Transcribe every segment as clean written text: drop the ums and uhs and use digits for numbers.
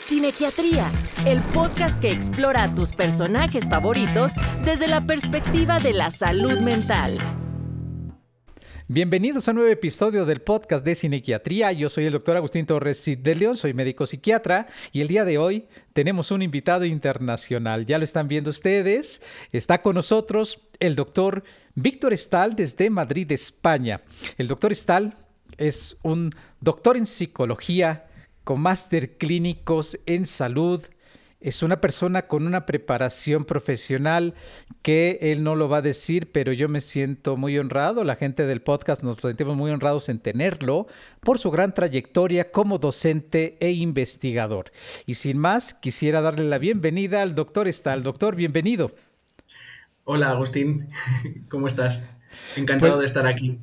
Cinequiatría, el podcast que explora a tus personajes favoritos desde la perspectiva de la salud mental. Bienvenidos a un nuevo episodio del podcast de Cinequiatría. Yo soy el doctor Agustín Torres Cid de León, soy médico psiquiatra y el día de hoy tenemos un invitado internacional. Ya lo están viendo ustedes. Está con nosotros el doctor Víctor Estal desde Madrid, España. El doctor Estal es un doctor en psicología con máster clínicos en salud. Es una persona con una preparación profesional que él no lo va a decir, pero yo me siento muy honrado. La gente del podcast nos sentimos muy honrados en tenerlo por su gran trayectoria como docente e investigador. Y sin más, quisiera darle la bienvenida al doctor Estal. Doctor, bienvenido. Hola, Agustín. ¿Cómo estás? Encantado de estar aquí.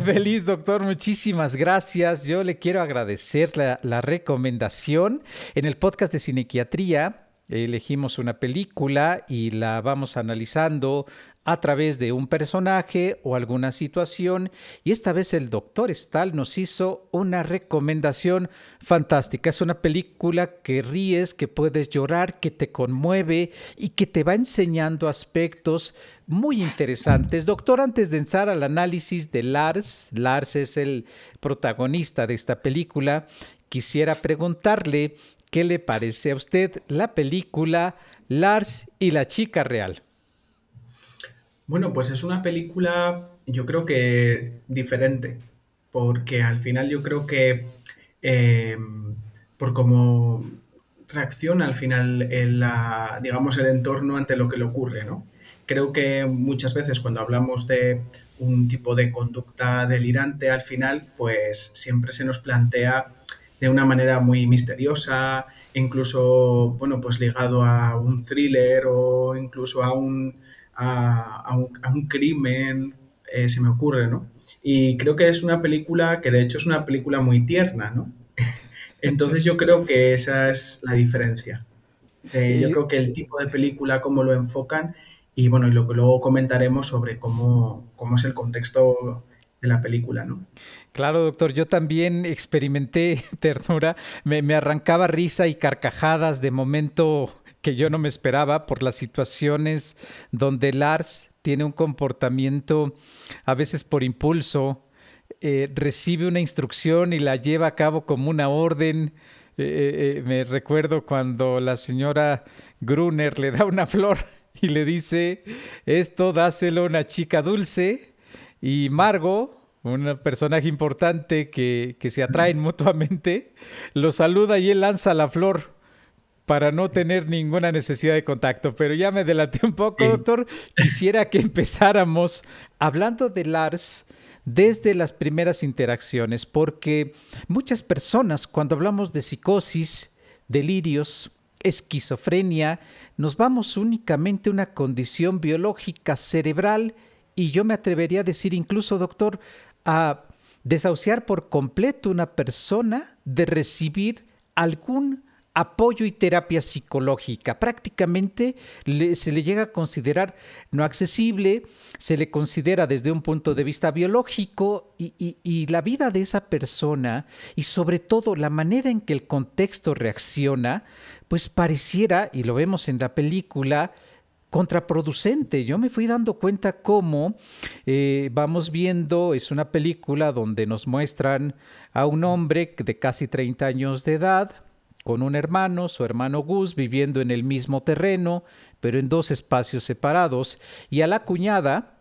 Feliz, doctor. Muchísimas gracias. Yo le quiero agradecer la recomendación. En el podcast de Cinequiatría elegimos una película y la vamos analizando a través de un personaje o alguna situación. Y esta vez el doctor Estal nos hizo una recomendación fantástica. Es una película que ríes, que puedes llorar, que te conmueve y que te va enseñando aspectos muy interesantes. Doctor, antes de entrar al análisis de Lars es el protagonista de esta película, quisiera preguntarle qué le parece a usted la película Lars y la chica real. Bueno, pues es una película, yo creo que diferente, porque al final yo creo que por cómo reacciona al final digamos, el entorno ante lo que le ocurre, ¿no? Creo que muchas veces cuando hablamos de un tipo de conducta delirante, al final, pues siempre se nos plantea de una manera muy misteriosa, incluso, bueno, pues ligado a un thriller o incluso a un crimen, se me ocurre, ¿no? Y creo que es una película que de hecho es una película muy tierna, ¿no? Entonces yo creo que esa es la diferencia. Yo creo que el tipo de película, cómo lo enfocan y bueno, y lo que luego comentaremos sobre cómo es el contexto de la película, ¿no? Claro, doctor, yo también experimenté ternura, me arrancaba risa y carcajadas de momento que yo no me esperaba por las situaciones donde Lars tiene un comportamiento a veces por impulso, recibe una instrucción y la lleva a cabo como una orden. Me recuerdo cuando la señora Gruner le da una flor y le dice, esto dáselo a una chica dulce, y Margot, un personaje importante que se atraen mutuamente, lo saluda y él lanza la flor para no tener ninguna necesidad de contacto. Pero ya me delaté un poco, sí. Doctor. Quisiera que empezáramos hablando de Lars desde las primeras interacciones, porque muchas personas, cuando hablamos de psicosis, delirios, esquizofrenia, nos vamos únicamente a una condición biológica cerebral y yo me atrevería a decir incluso, doctor, a desahuciar por completo una persona de recibir algún apoyo y terapia psicológica. Prácticamente se le llega a considerar no accesible, se le considera desde un punto de vista biológico y la vida de esa persona y sobre todo la manera en que el contexto reacciona, pues pareciera, y lo vemos en la película, contraproducente. Yo me fui dando cuenta cómo vamos viendo, es una película donde nos muestran a un hombre de casi 30 años de edad, con un hermano, su hermano Gus, viviendo en el mismo terreno, pero en dos espacios separados, y a la cuñada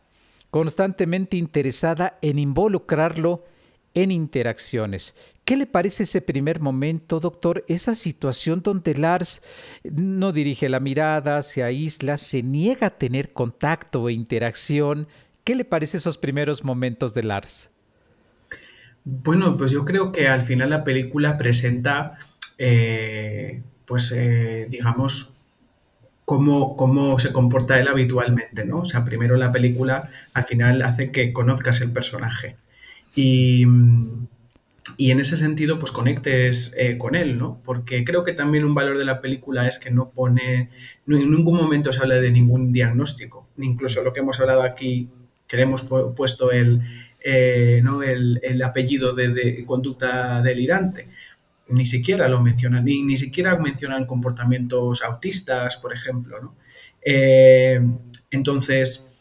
constantemente interesada en involucrarlo en interacciones. ¿Qué le parece ese primer momento, doctor? Esa situación donde Lars no dirige la mirada, se aísla, se niega a tener contacto e interacción. ¿Qué le parece esos primeros momentos de Lars? Bueno, pues yo creo que al final la película presenta digamos, cómo se comporta él habitualmente, ¿no? O sea, primero la película al final hace que conozcas el personaje y en ese sentido pues conectes con él, ¿no? Porque creo que también un valor de la película es que no en ningún momento se habla de ningún diagnóstico, ni incluso lo que hemos hablado aquí, que le hemos puesto ¿no? el apellido de conducta delirante. ni siquiera lo mencionan, ni siquiera mencionan comportamientos autistas, por ejemplo, ¿no? Eh, entonces,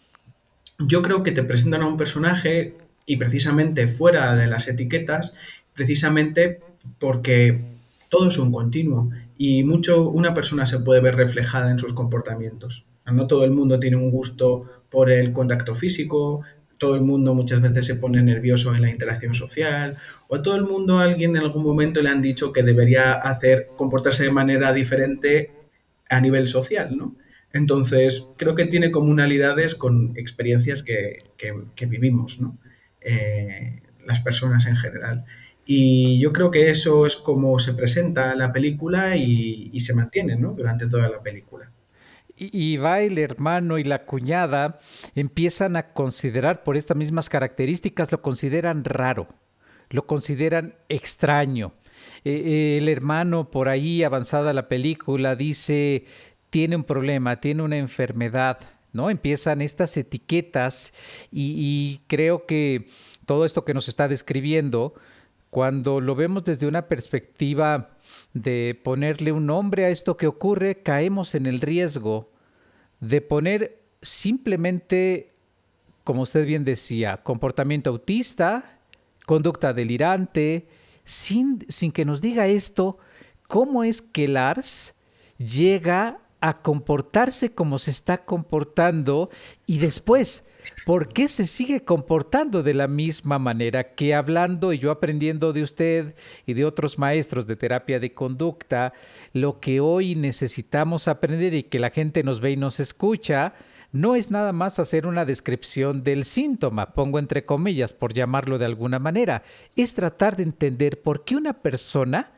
yo creo que te presentan a un personaje y precisamente fuera de las etiquetas, precisamente porque todo es un continuo y mucho una persona se puede ver reflejada en sus comportamientos. O sea, no todo el mundo tiene un gusto por el contacto físico, todo el mundo muchas veces se pone nervioso en la interacción social, o todo el mundo a alguien en algún momento le han dicho que debería comportarse de manera diferente a nivel social, ¿no? Entonces, creo que tiene comunalidades con experiencias que vivimos, ¿no? Las personas en general. Y yo creo que eso es como se presenta la película y se mantiene, ¿no? Durante toda la película. Y va el hermano y la cuñada, empiezan a considerar, por estas mismas características, lo consideran raro, lo consideran extraño. El hermano, por ahí avanzada la película, dice, tiene un problema, tiene una enfermedad, ¿no? Empiezan estas etiquetas y creo que todo esto que nos está describiendo, cuando lo vemos desde una perspectiva de ponerle un nombre a esto que ocurre, caemos en el riesgo de poner simplemente, como usted bien decía, comportamiento autista, conducta delirante, sin que nos diga esto, cómo es que Lars llega a comportarse como se está comportando y después, ¿por qué se sigue comportando de la misma manera que hablando y yo aprendiendo de usted y de otros maestros de terapia de conducta, lo que hoy necesitamos aprender y que la gente nos ve y nos escucha, no es nada más hacer una descripción del síntoma, pongo entre comillas por llamarlo de alguna manera, es tratar de entender por qué una persona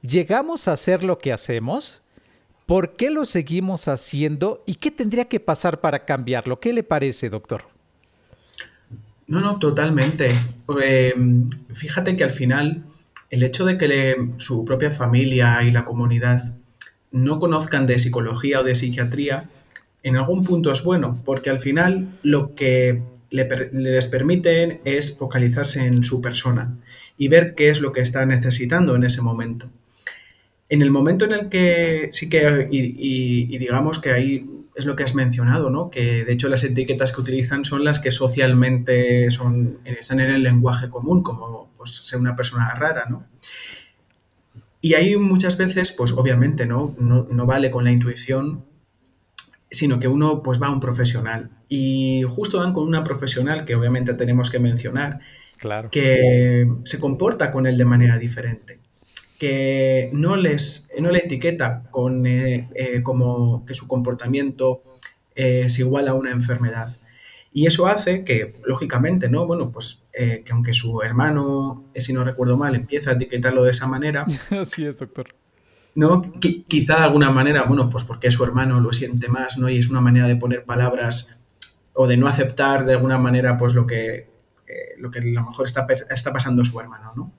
llegamos a hacer lo que hacemos, por qué lo seguimos haciendo y qué tendría que pasar para cambiarlo. ¿Qué le parece, doctor? No, no, totalmente. Eh, Fíjate que al final el hecho de que su propia familia y la comunidad no conozcan de psicología o de psiquiatría, en algún punto es bueno, porque al final lo que les permiten es focalizarse en su persona y ver qué es lo que está necesitando en ese momento. En el momento en el que sí que, y digamos que ahí es lo que has mencionado, ¿no? Que de hecho las etiquetas que utilizan son las que socialmente están en el lenguaje común, como pues, ser una persona rara, ¿no? Y ahí muchas veces, pues obviamente, no vale con la intuición, sino que uno pues va a un profesional. Y justo dan con una profesional que obviamente tenemos que mencionar, Claro. que se comporta con él de manera diferente, que no le etiqueta como que su comportamiento es igual a una enfermedad. Y eso hace que, lógicamente, ¿no? Bueno, pues que aunque su hermano, si no recuerdo mal, empieza a etiquetarlo de esa manera, Así es, doctor. ¿no? Quizá de alguna manera, bueno, pues porque su hermano lo siente más, ¿no? Y es una manera de poner palabras o de no aceptar de alguna manera, pues lo que a lo mejor está pasando su hermano, ¿no?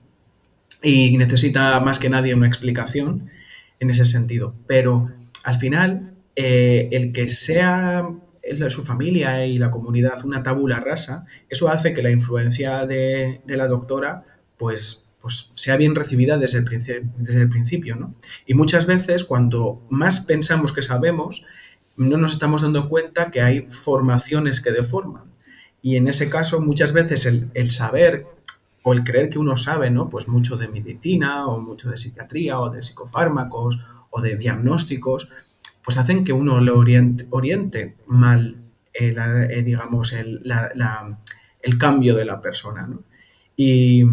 Y necesita más que nadie una explicación en ese sentido. Pero al final, el que sea su familia y la comunidad una tabula rasa, eso hace que la influencia de la doctora pues sea bien recibida desde el principio, ¿no? Y muchas veces cuando más pensamos que sabemos, no nos estamos dando cuenta que hay formaciones que deforman. Y en ese caso, muchas veces el saber o el creer que uno sabe, ¿no? Pues mucho de medicina o mucho de psiquiatría o de psicofármacos o de diagnósticos, pues hacen que uno lo oriente mal, digamos, el cambio de la persona, ¿no? Y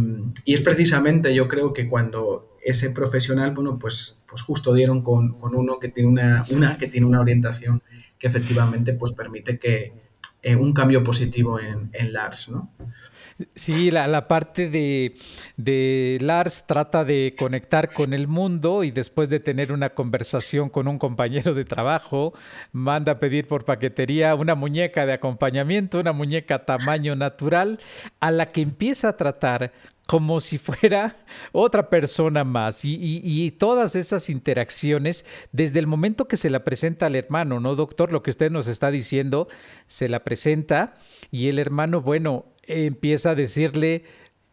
es precisamente, yo creo que cuando ese profesional, bueno, pues justo dieron con uno que tiene que tiene una orientación que efectivamente pues permite que un cambio positivo en Lars, ¿no? Sí, la parte de Lars trata de conectar con el mundo y después de tener una conversación con un compañero de trabajo, manda a pedir por paquetería una muñeca de acompañamiento, una muñeca tamaño natural, a la que empieza a tratar como si fuera otra persona más. Y todas esas interacciones, desde el momento que se la presenta al hermano, ¿no, doctor? Lo que usted nos está diciendo, se la presenta y el hermano, bueno, empieza a decirle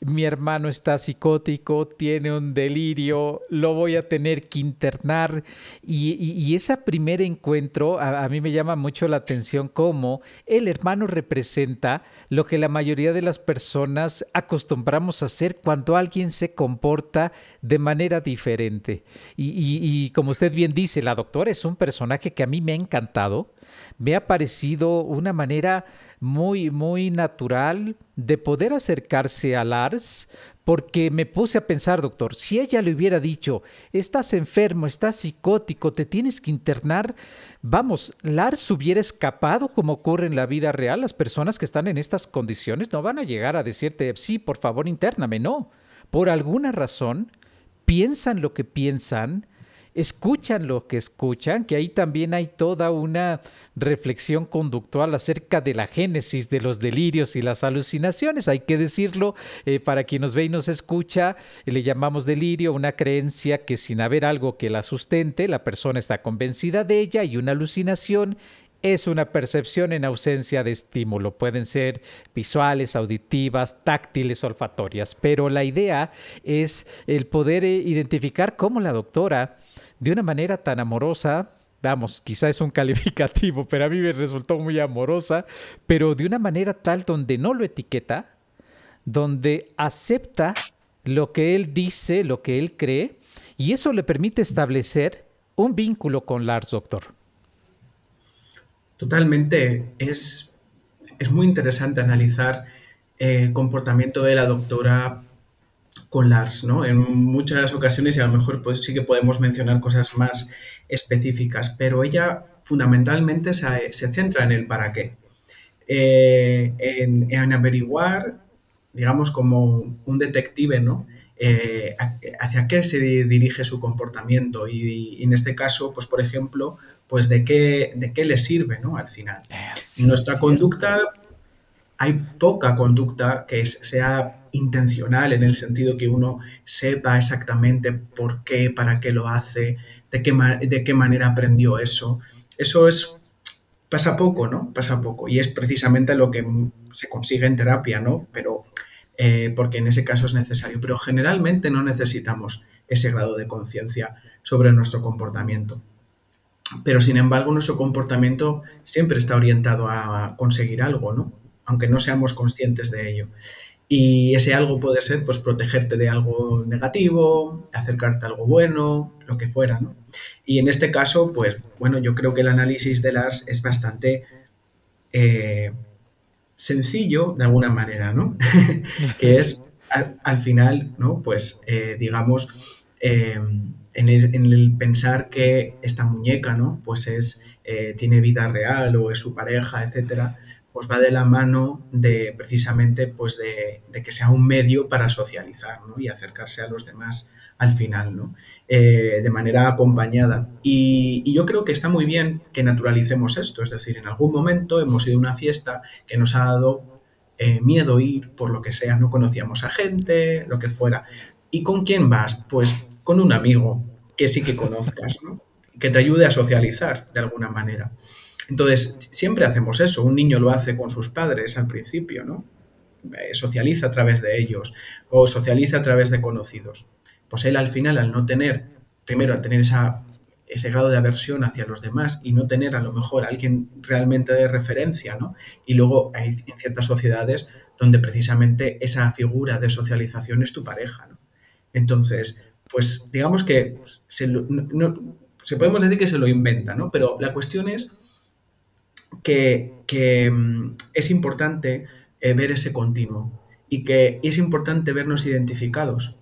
mi hermano está psicótico, tiene un delirio, lo voy a tener que internar. Y ese primer encuentro a mí me llama mucho la atención cómo el hermano representa lo que la mayoría de las personas acostumbramos a hacer cuando alguien se comporta de manera diferente. Y como usted bien dice, la doctora es un personaje que a mí me ha encantado, me ha parecido una manera muy, muy natural de poder acercarse a Lars, porque me puse a pensar, doctor, si ella le hubiera dicho, estás enfermo, estás psicótico, te tienes que internar, vamos, Lars hubiera escapado como ocurre en la vida real. Las personas que están en estas condiciones no van a llegar a decirte, sí, por favor, intername, no. Por alguna razón, piensan lo que piensan, escuchan lo que escuchan, que ahí también hay toda una reflexión conductual acerca de la génesis de los delirios y las alucinaciones. Hay que decirlo, para quien nos ve y nos escucha, le llamamos delirio una creencia que sin haber algo que la sustente, la persona está convencida de ella, y una alucinación es una percepción en ausencia de estímulo. Pueden ser visuales, auditivas, táctiles, olfatorias, pero la idea es el poder identificar cómo la doctora, de una manera tan amorosa, vamos, quizá es un calificativo, pero a mí me resultó muy amorosa, pero de una manera tal donde no lo etiqueta, donde acepta lo que él dice, lo que él cree, y eso le permite establecer un vínculo con Lars, doctor. Totalmente. Es muy interesante analizar el comportamiento de la doctora con Lars, ¿no? En muchas ocasiones, y a lo mejor pues, sí que podemos mencionar cosas más específicas, pero ella fundamentalmente se centra en el para qué. En averiguar, digamos, como un detective, ¿no? Hacia qué se dirige su comportamiento y en este caso, pues por ejemplo, pues de qué le sirve, ¿no? Al final. Sí, es Nuestra conducta, cierto. hay poca conducta que sea intencional en el sentido que uno sepa exactamente por qué, para qué lo hace, de qué manera aprendió eso. Eso es, pasa poco, ¿no? Pasa poco. Y es precisamente lo que se consigue en terapia, ¿no? Pero porque en ese caso es necesario. Pero generalmente no necesitamos ese grado de conciencia sobre nuestro comportamiento. Pero sin embargo, nuestro comportamiento siempre está orientado a conseguir algo, ¿no? Aunque no seamos conscientes de ello. Y ese algo puede ser, pues, protegerte de algo negativo, acercarte a algo bueno, lo que fuera, ¿no? Y en este caso, pues, bueno, yo creo que el análisis de Lars es bastante eh, sencillo, de alguna manera, ¿no? Que es, al final, ¿no? Pues, digamos, en el pensar que esta muñeca, ¿no? Pues tiene vida real o es su pareja, etcétera, pues va de la mano de precisamente pues de que sea un medio para socializar, ¿no? Y acercarse a los demás al final, ¿no? De manera acompañada. Y yo creo que está muy bien que naturalicemos esto, es decir, en algún momento hemos ido a una fiesta que nos ha dado miedo ir, por lo que sea, no conocíamos a gente, lo que fuera. ¿Y con quién vas? Pues con un amigo que sí que conozcas, ¿no? Que te ayude a socializar de alguna manera. Entonces, siempre hacemos eso. Un niño lo hace con sus padres al principio, ¿no? Socializa a través de ellos o socializa a través de conocidos. Pues él al final, al no tener, primero al tener ese grado de aversión hacia los demás y no tener a lo mejor a alguien realmente de referencia, ¿no? Y luego hay en ciertas sociedades donde precisamente esa figura de socialización es tu pareja, ¿no? Entonces, pues digamos que se podemos decir que se lo inventa, ¿no? Pero la cuestión es que es importante ver ese continuo y que es importante vernos identificados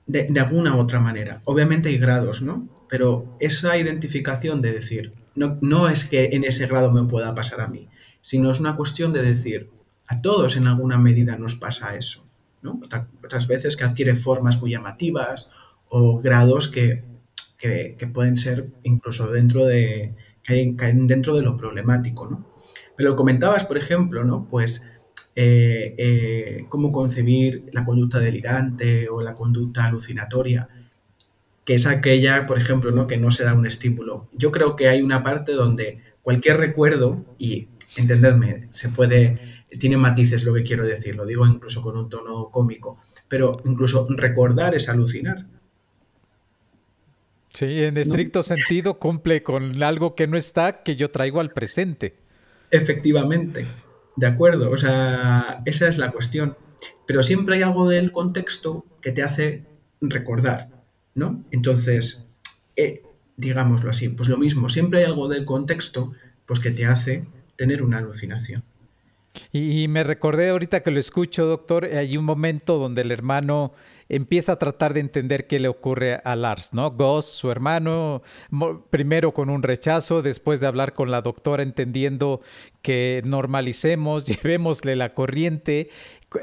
de alguna u otra manera. Obviamente hay grados, ¿no? Pero esa identificación de decir, no es que en ese grado me pueda pasar a mí, sino es una cuestión de decir, a todos en alguna medida nos pasa eso, ¿no? Otras veces que adquiere formas muy llamativas o grados que pueden ser incluso caen dentro de lo problemático, ¿no? Pero comentabas, por ejemplo, ¿no? Pues cómo concebir la conducta delirante o la conducta alucinatoria, que es aquella, por ejemplo, ¿no? Que no se da un estímulo. Yo creo que hay una parte donde cualquier recuerdo, y entendedme, se puede tiene matices lo que quiero decir, lo digo incluso con un tono cómico, pero incluso recordar es alucinar, Sí, en ¿no? estricto sentido cumple con algo que no está, que yo traigo al presente. Efectivamente, de acuerdo, o sea, esa es la cuestión. Pero siempre hay algo del contexto que te hace recordar, ¿no? Entonces, digámoslo así, pues lo mismo, siempre hay algo del contexto pues que te hace tener una alucinación. Y me recordé ahorita que lo escucho, doctor, hay un momento donde el hermano empieza a tratar de entender qué le ocurre a Lars, ¿no? Gus, su hermano, primero con un rechazo, después de hablar con la doctora entendiendo que normalicemos, llevémosle la corriente.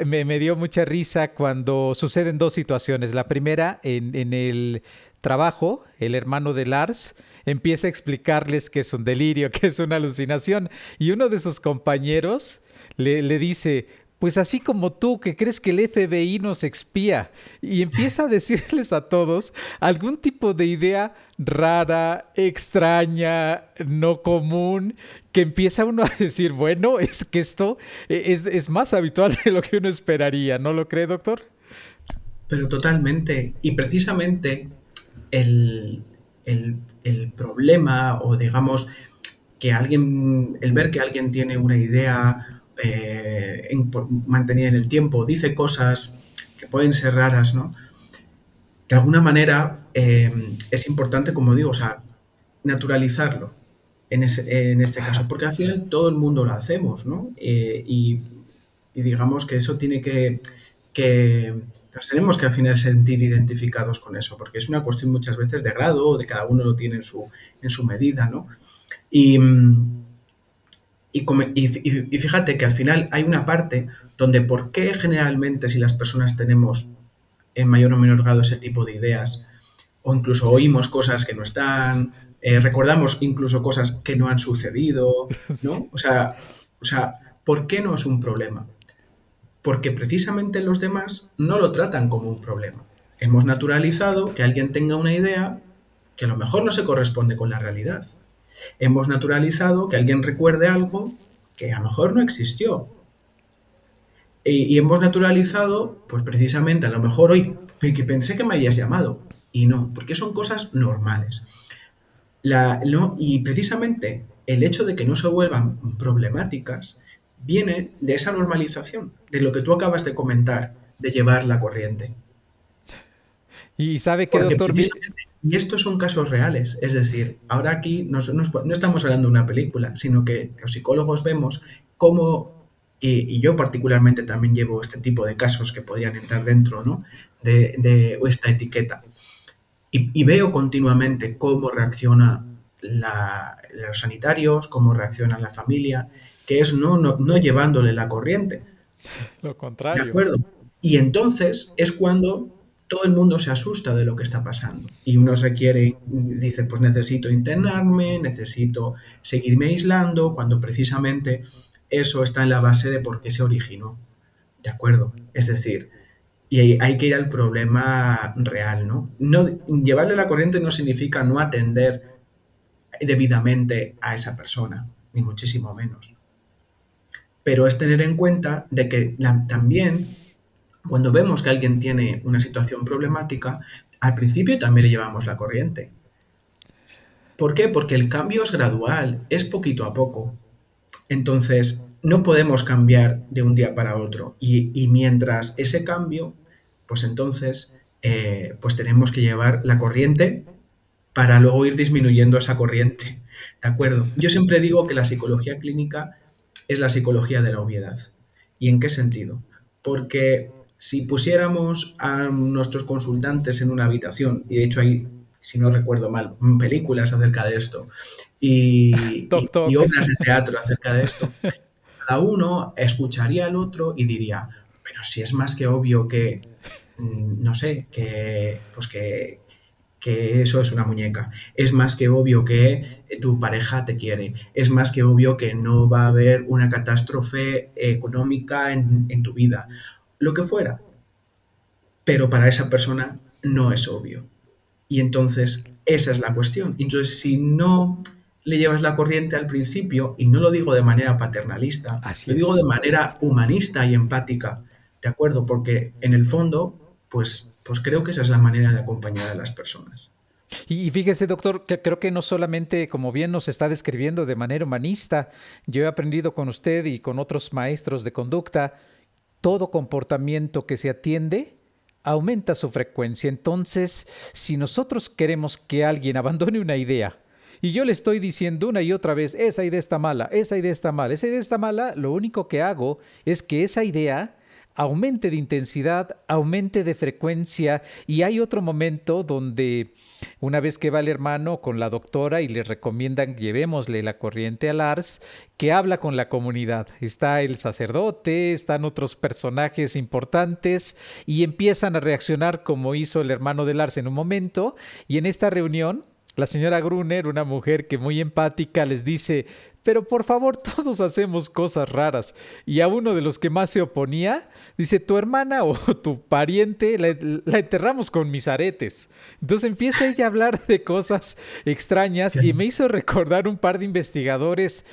Me dio mucha risa cuando suceden dos situaciones. La primera, en el trabajo, el hermano de Lars empieza a explicarles que es un delirio, que es una alucinación, y uno de sus compañeros le dice, pues así como tú que crees que el FBI nos expía, y empieza a decirles a todos algún tipo de idea rara, extraña, no común, que empieza uno a decir, bueno, es que esto es más habitual de lo que uno esperaría, ¿no lo cree, doctor? Pero totalmente, y precisamente el problema, o digamos, que alguien, el ver que alguien tiene una idea mantenida en el tiempo, dice cosas que pueden ser raras, ¿no? De alguna manera es importante, como digo, o sea, naturalizarlo en este caso, porque al final todo el mundo lo hacemos, ¿no? Y digamos que eso tiene que nos tenemos que al final sentir identificados con eso, porque es una cuestión muchas veces de grado, o de cada uno lo tiene en su medida, ¿no? Y, y fíjate que al final hay una parte donde por qué generalmente si las personas tenemos en mayor o menor grado ese tipo de ideas, o incluso oímos cosas que no están, recordamos incluso cosas que no han sucedido, Sí. ¿no? O sea, ¿por qué no es un problema? Porque precisamente los demás no lo tratan como un problema. Hemos naturalizado que alguien tenga una idea que a lo mejor no se corresponde con la realidad. Hemos naturalizado que alguien recuerde algo que a lo mejor no existió. Y hemos naturalizado, pues precisamente, a lo mejor hoy, que pensé que me habías llamado. Y no, porque son cosas normales. No, y precisamente el hecho de que no se vuelvan problemáticas viene de esa normalización, de lo que tú acabas de comentar, de llevar la corriente. Y sabe qué, Porque doctor, precisamente, y estos son casos reales, es decir, ahora aquí no estamos hablando de una película, sino que los psicólogos vemos cómo, y yo particularmente también llevo este tipo de casos que podrían entrar dentro, ¿no? de esta etiqueta. Y veo continuamente cómo reacciona los sanitarios, cómo reacciona la familia, que es no llevándole la corriente, lo ¿de contrario. acuerdo? Y entonces es cuando todo el mundo se asusta de lo que está pasando. Y uno requiere, dice, pues necesito internarme, necesito seguirme aislando, cuando precisamente eso está en la base de por qué se originó. ¿De acuerdo? Es decir, y hay que ir al problema real, ¿no? No llevarle la corriente no significa no atender debidamente a esa persona, ni muchísimo menos. Pero es tener en cuenta de que también cuando vemos que alguien tiene una situación problemática, al principio también le llevamos la corriente. ¿Por qué? Porque el cambio es gradual, es poquito a poco. Entonces, no podemos cambiar de un día para otro. Y mientras ese cambio, pues entonces, pues tenemos que llevar la corriente para luego ir disminuyendo esa corriente. ¿De acuerdo? Yo siempre digo que la psicología clínica es la psicología de la obviedad. ¿Y en qué sentido? Porque si pusiéramos a nuestros consultantes en una habitación, y de hecho hay, si no recuerdo mal, películas acerca de esto, Toc, y toc. obras de teatro acerca de esto, cada uno escucharía al otro y diría, pero si es más que obvio que, no sé, que eso es una muñeca. Es más que obvio que tu pareja te quiere. Es más que obvio que no va a haber una catástrofe económica en tu vida. Lo que fuera. Pero para esa persona no es obvio. Y entonces esa es la cuestión. Entonces, si no le llevas la corriente al principio, y no lo digo de manera paternalista, Así lo digo de es. manera humanista y empática, ¿de acuerdo? Porque en el fondo, pues creo que esa es la manera de acompañar a las personas. Y fíjese, doctor, que creo que no solamente, como bien nos está describiendo de manera humanista, yo he aprendido con usted y con otros maestros de conducta, todo comportamiento que se atiende aumenta su frecuencia. Entonces, si nosotros queremos que alguien abandone una idea, y yo le estoy diciendo una y otra vez, esa idea está mala, esa idea está mala, esa idea está mala, lo único que hago es que esa idea aumente de intensidad, aumente de frecuencia, y hay otro momento donde una vez que va el hermano con la doctora y le recomiendan llevémosle la corriente a Lars, que habla con la comunidad. Está el sacerdote, están otros personajes importantes y empiezan a reaccionar como hizo el hermano de Lars en un momento. Y en esta reunión, la señora Gruner, una mujer que muy empática, les dice, pero por favor, todos hacemos cosas raras. Y a uno de los que más se oponía, dice, tu hermana o tu pariente la enterramos con mis aretes. Entonces empieza ella a hablar de cosas extrañas y me hizo recordar un par de investigadores,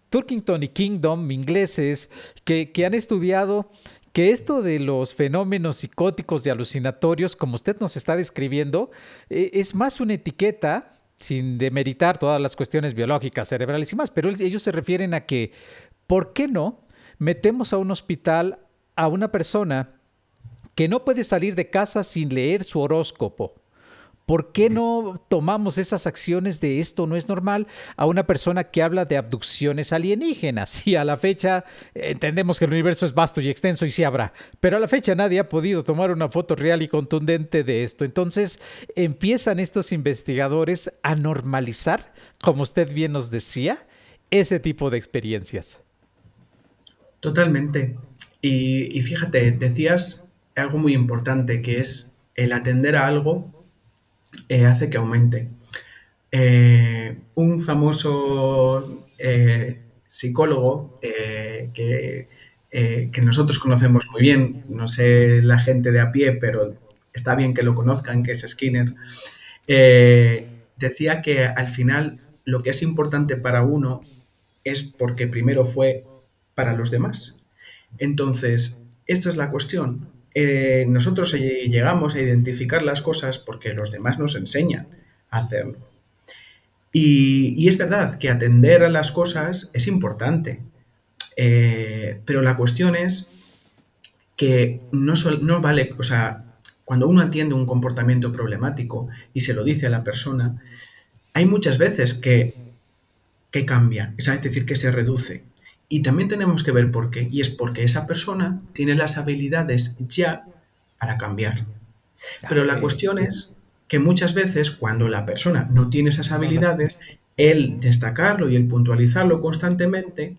Turkington y Kingdom, ingleses, que han estudiado que esto de los fenómenos psicóticos y alucinatorios, como usted nos está describiendo, es más una etiqueta, sin demeritar todas las cuestiones biológicas, cerebrales y más, pero ellos se refieren a que, ¿por qué no metemos a un hospital a una persona que no puede salir de casa sin leer su horóscopo? ¿Por qué no tomamos esas acciones de esto no es normal a una persona que habla de abducciones alienígenas? Y a la fecha entendemos que el universo es vasto y extenso y sí habrá, pero a la fecha nadie ha podido tomar una foto real y contundente de esto. Entonces empiezan estos investigadores a normalizar, como usted bien nos decía, ese tipo de experiencias. Totalmente. Y fíjate, decías algo muy importante, que es el atender a algo hace que aumente. Un famoso psicólogo que nosotros conocemos muy bien, no sé la gente de a pie, pero está bien que lo conozcan, que es Skinner, decía que al final lo que es importante para uno es porque primero fue para los demás. Entonces, esta es la cuestión. Nosotros llegamos a identificar las cosas porque los demás nos enseñan a hacerlo. Y es verdad que atender a las cosas es importante, pero la cuestión es que no vale, o sea, cuando uno atiende un comportamiento problemático y se lo dice a la persona, hay muchas veces que cambia, es decir, que se reduce. Y también tenemos que ver por qué, y es porque esa persona tiene las habilidades ya para cambiar. Pero la Ok. cuestión es que muchas veces cuando la persona no tiene esas No las... habilidades, el destacarlo y el puntualizarlo constantemente,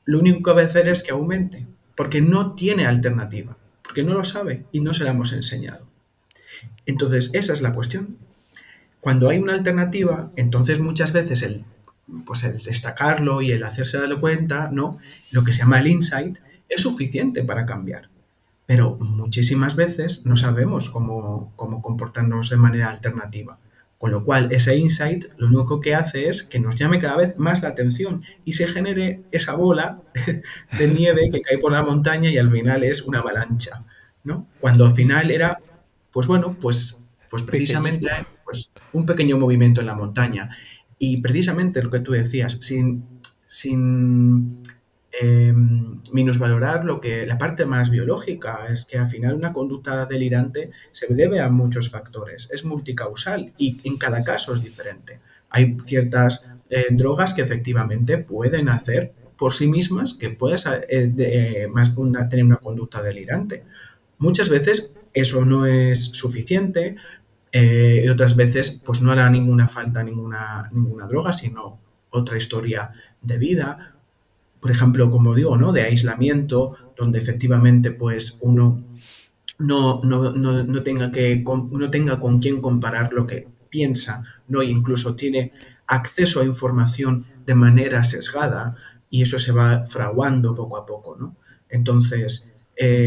lo único que va a hacer es que aumente, porque no tiene alternativa, porque no lo sabe y no se la hemos enseñado. Entonces, esa es la cuestión. Cuando hay una alternativa, entonces muchas veces pues el destacarlo y el hacerse darle cuenta, ¿no? Lo que se llama el insight, es suficiente para cambiar. Pero muchísimas veces no sabemos cómo comportarnos de manera alternativa. Con lo cual, ese insight lo único que hace es que nos llame cada vez más la atención y se genere esa bola de nieve que cae por la montaña y al final es una avalancha, ¿no? Cuando al final era, pues bueno, pues precisamente Pequeñito. pues, un pequeño movimiento en la montaña. Y precisamente lo que tú decías, sin minusvalorar la parte más biológica, es que al final una conducta delirante se debe a muchos factores, es multicausal y en cada caso es diferente. Hay ciertas drogas que efectivamente pueden hacer por sí mismas que puedes tener una conducta delirante. Muchas veces eso no es suficiente, y otras veces pues no hará ninguna falta ninguna droga, sino otra historia de vida, por ejemplo, como digo, ¿no? De aislamiento, donde efectivamente pues uno no tenga con quién comparar lo que piensa, ¿no? E incluso tiene acceso a información de manera sesgada y eso se va fraguando poco a poco, ¿no? Entonces,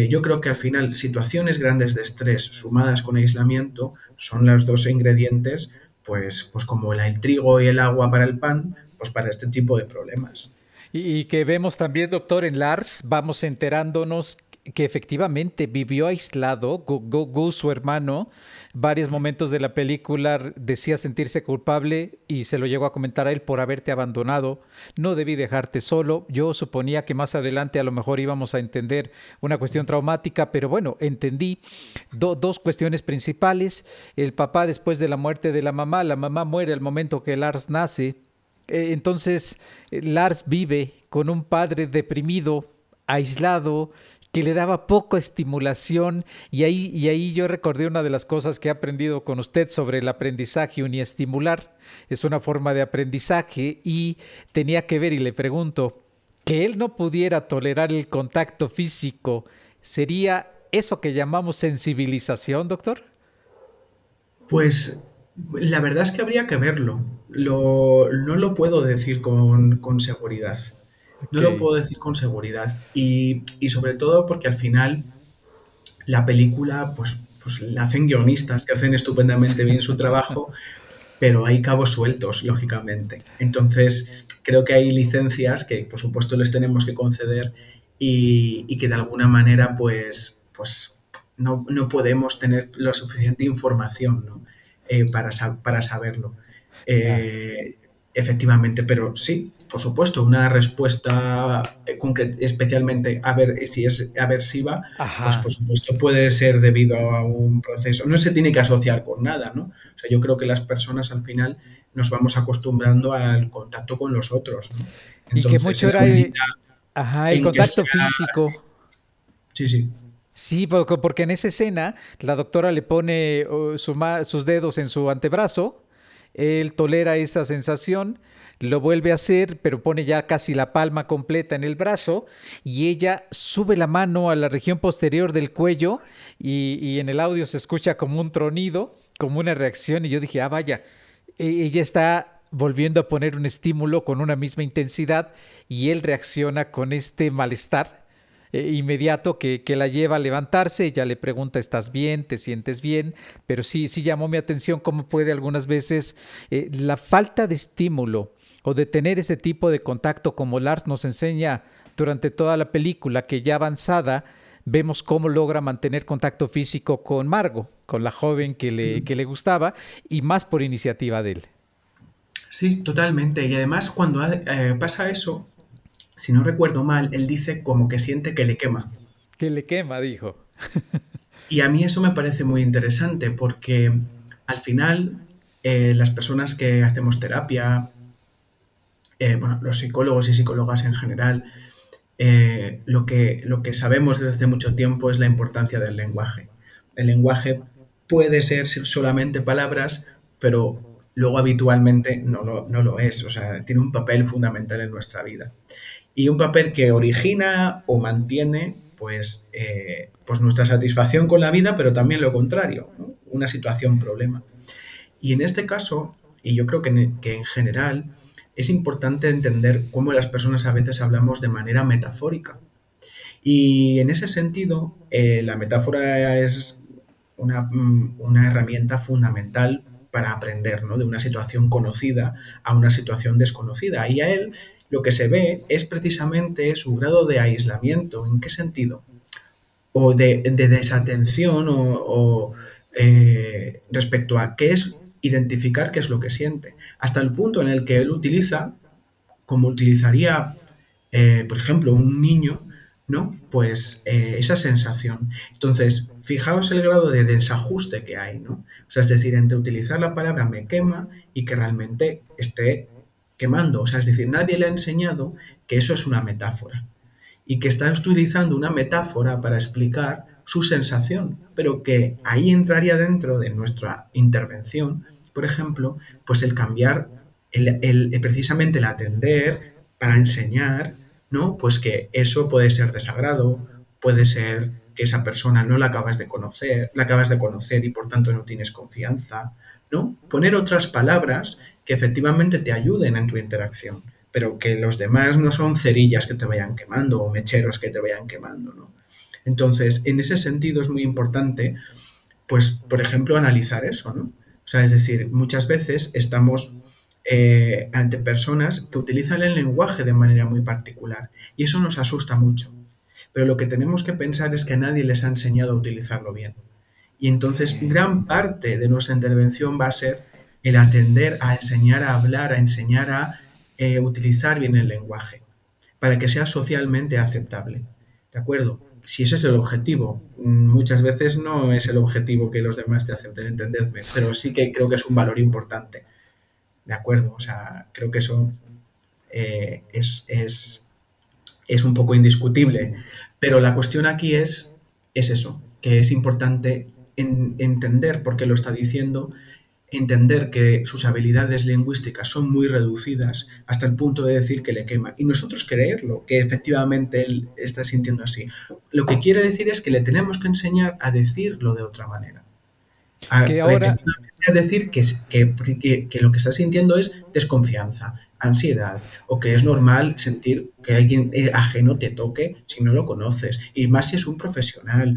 yo creo que al final situaciones grandes de estrés sumadas con aislamiento son los dos ingredientes pues como el trigo y el agua para el pan, pues para este tipo de problemas. Y que vemos también, doctor, en Lars, vamos enterándonos que efectivamente vivió aislado. Gus, su hermano, varios momentos de la película decía sentirse culpable y se lo llegó a comentar a él por haberte abandonado. No debí dejarte solo. Yo suponía que más adelante a lo mejor íbamos a entender una cuestión traumática, pero bueno, entendí dos cuestiones principales. El papá después de la muerte de la mamá muere al momento que Lars nace. Entonces, Lars vive con un padre deprimido, aislado, que le daba poca estimulación y ahí yo recordé una de las cosas que he aprendido con usted sobre el aprendizaje uniestimular. Es una forma de aprendizaje y tenía que ver, y le pregunto, que él no pudiera tolerar el contacto físico, ¿sería eso que llamamos sensibilización, doctor? Pues la verdad es que habría que verlo. No lo puedo decir con seguridad. No Ok. lo puedo decir con seguridad. Y sobre todo porque al final la película, pues la hacen guionistas que hacen estupendamente bien su trabajo, pero hay cabos sueltos, lógicamente. Entonces, creo que hay licencias que, por supuesto, les tenemos que conceder y que de alguna manera, pues no podemos tener la suficiente información, ¿no? Para saberlo. Ah, Eh, Efectivamente, pero sí, por supuesto, una respuesta especialmente a ver si es aversiva, pues por ajá. supuesto puede ser debido a un proceso. No se tiene que asociar con nada, ¿no? O sea, yo creo que las personas al final nos vamos acostumbrando al contacto con los otros, ¿no? Y que Entonces, mucho en la era medida el en que contacto sea... físico. Sí, sí. Sí, porque en esa escena la doctora le pone sus dedos en su antebrazo, él tolera esa sensación, lo vuelve a hacer, pero pone ya casi la palma completa en el brazo y ella sube la mano a la región posterior del cuello y en el audio se escucha como un tronido, como una reacción y yo dije, ah, vaya, ella está volviendo a poner un estímulo con una misma intensidad y él reacciona con este malestar inmediato que la lleva a levantarse, ella le pregunta, ¿estás bien? ¿Te sientes bien? Pero sí llamó mi atención cómo puede algunas veces la falta de estímulo o de tener ese tipo de contacto como Lars nos enseña durante toda la película, que ya avanzada vemos cómo logra mantener contacto físico con Margot, con la joven que le gustaba, y más por iniciativa de él. Sí, totalmente. Y además, cuando pasa eso, si no recuerdo mal, él dice como que siente que le quema. Que le quema, dijo. Y a mí eso me parece muy interesante porque al final las personas que hacemos terapia, bueno, los psicólogos y psicólogas en general, lo que sabemos desde hace mucho tiempo es la importancia del lenguaje. El lenguaje puede ser solamente palabras, pero luego habitualmente no lo es. O sea, tiene un papel fundamental en nuestra vida. Y un papel que origina o mantiene pues nuestra satisfacción con la vida, pero también lo contrario, ¿no? Una situación problema. Y en este caso, y yo creo que en general, es importante entender cómo las personas a veces hablamos de manera metafórica. Y en ese sentido, la metáfora es una herramienta fundamental para aprender, ¿no? De una situación conocida a una situación desconocida. Y a él lo que se ve es precisamente su grado de aislamiento. ¿En qué sentido? O de desatención respecto a qué es identificar qué es lo que siente. Hasta el punto en el que él utiliza, como utilizaría, por ejemplo, un niño, ¿no? Pues esa sensación. Entonces, fijaos el grado de desajuste que hay, ¿no? O sea, es decir, entre utilizar la palabra me quema y que realmente esté quemando. O sea, es decir, nadie le ha enseñado que eso es una metáfora y que está utilizando una metáfora para explicar su sensación, pero que ahí entraría dentro de nuestra intervención, por ejemplo, pues el cambiar, precisamente el atender para enseñar, ¿no? Pues que eso puede ser desagrado, puede ser que esa persona no la acabas de conocer y por tanto no tienes confianza, ¿no? Poner otras palabras que efectivamente te ayuden en tu interacción, pero que los demás no son cerillas que te vayan quemando o mecheros que te vayan quemando, ¿no? Entonces, en ese sentido es muy importante, pues, por ejemplo, analizar eso, ¿no? O sea, es decir, muchas veces estamos ante personas que utilizan el lenguaje de manera muy particular y eso nos asusta mucho. Pero lo que tenemos que pensar es que a nadie les ha enseñado a utilizarlo bien. Y entonces gran parte de nuestra intervención va a ser el atender a enseñar a hablar, a enseñar a utilizar bien el lenguaje, para que sea socialmente aceptable. ¿De acuerdo? Si ese es el objetivo, muchas veces no es el objetivo que los demás te acepten, entendedme, pero sí que creo que es un valor importante. ¿De acuerdo? O sea, creo que eso es un poco indiscutible. Pero la cuestión aquí es eso, que es importante entender por qué lo está diciendo, entender que sus habilidades lingüísticas son muy reducidas hasta el punto de decir que le quema. Y nosotros creerlo, que efectivamente él está sintiendo así. Lo que quiere decir es que le tenemos que enseñar a decirlo de otra manera. Que ahora... A decir que lo que está sintiendo es desconfianza, ansiedad, o que es normal sentir que alguien ajeno te toque si no lo conoces, y más si es un profesional,